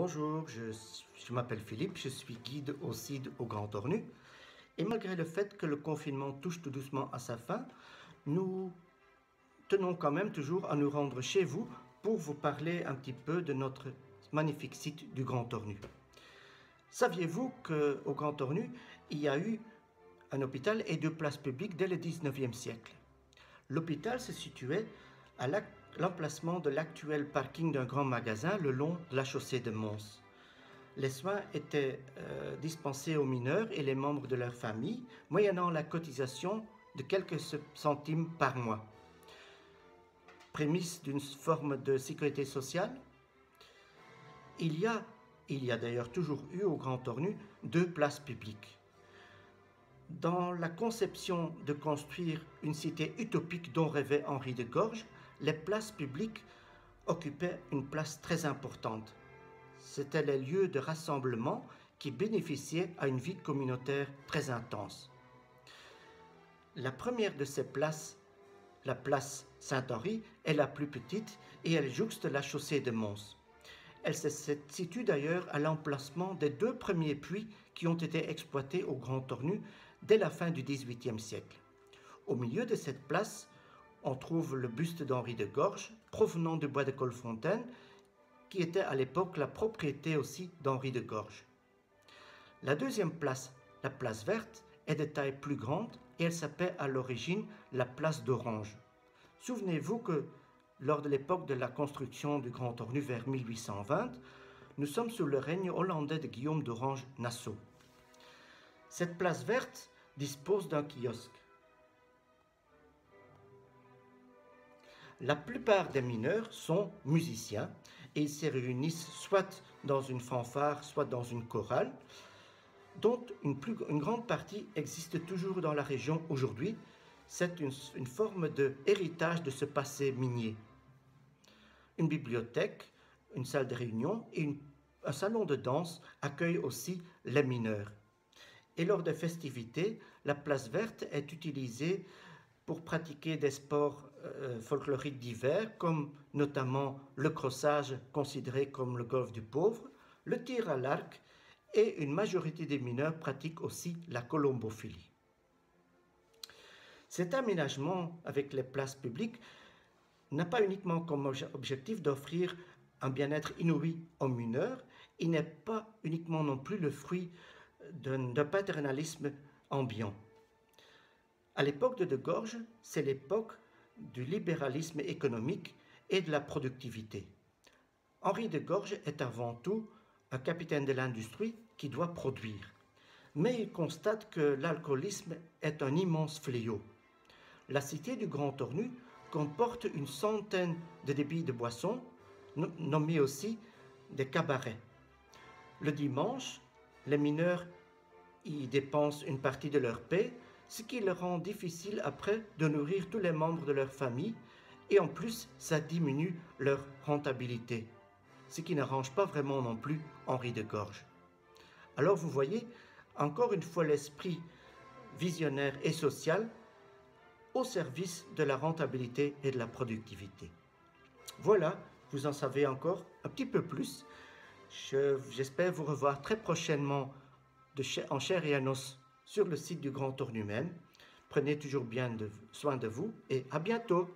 Bonjour, je m'appelle Philippe, je suis guide au CID au Grand Ornu. Et malgré le fait que le confinement touche tout doucement à sa fin, nous tenons quand même toujours à nous rendre chez vous pour vous parler un petit peu de notre magnifique site du Grand Ornu. Saviez-vous qu'au Grand Ornu, il y a eu un hôpital et deux places publiques dès le 19e siècle? L'hôpital se situait à l'emplacement de l'actuel parking d'un grand magasin le long de la chaussée de Mons. Les soins étaient dispensés aux mineurs et les membres de leur famille, moyennant la cotisation de quelques centimes par mois. Prémisse d'une forme de sécurité sociale. Il y a d'ailleurs toujours eu au Grand Ornu deux places publiques. Dans la conception de construire une cité utopique dont rêvait Henri de Gorges, les places publiques occupaient une place très importante. C'étaient les lieux de rassemblement qui bénéficiaient à une vie communautaire très intense. La première de ces places, la place Saint-Henri, est la plus petite et elle jouxte la chaussée de Mons. Elle se situe d'ailleurs à l'emplacement des deux premiers puits qui ont été exploités au Grand Ornu dès la fin du XVIIIe siècle. Au milieu de cette place, on trouve le buste d'Henri de Gorges, provenant du bois de Colfontaine, qui était à l'époque la propriété aussi d'Henri de Gorges. La deuxième place, la place verte, est de taille plus grande et elle s'appelle à l'origine la place d'Orange. Souvenez-vous que lors de l'époque de la construction du Grand Ornu vers 1820, nous sommes sous le règne hollandais de Guillaume d'Orange-Nassau. Cette place verte dispose d'un kiosque. La plupart des mineurs sont musiciens et ils se réunissent soit dans une fanfare, soit dans une chorale, dont une grande partie existe toujours dans la région aujourd'hui. C'est une forme d'héritage de ce passé minier. Une bibliothèque, une salle de réunion et un salon de danse accueillent aussi les mineurs. Et lors des festivités, la place verte est utilisée pour pratiquer des sports folkloriques divers, comme notamment le crossage, considéré comme le golf du pauvre, le tir à l'arc, et une majorité des mineurs pratiquent aussi la colombophilie. Cet aménagement avec les places publiques n'a pas uniquement comme objectif d'offrir un bien-être inouï aux mineurs, il n'est pas uniquement non plus le fruit d'un paternalisme ambiant. À l'époque de Gorges, c'est l'époque du libéralisme économique et de la productivité. Henri de Gorges est avant tout un capitaine de l'industrie qui doit produire. Mais il constate que l'alcoolisme est un immense fléau. La cité du Grand Ornu comporte une centaine de débits de boissons, nommés aussi des cabarets. Le dimanche, les mineurs y dépensent une partie de leur paie, ce qui leur rend difficile après de nourrir tous les membres de leur famille, et en plus, ça diminue leur rentabilité, ce qui n'arrange pas vraiment non plus Henri de Gorges. Alors vous voyez, encore une fois l'esprit visionnaire et social au service de la rentabilité et de la productivité. Voilà, vous en savez encore un petit peu plus. J'espère vous revoir très prochainement en chair et en os sur le site du Grand Ornu même. Prenez toujours bien soin de vous et à bientôt.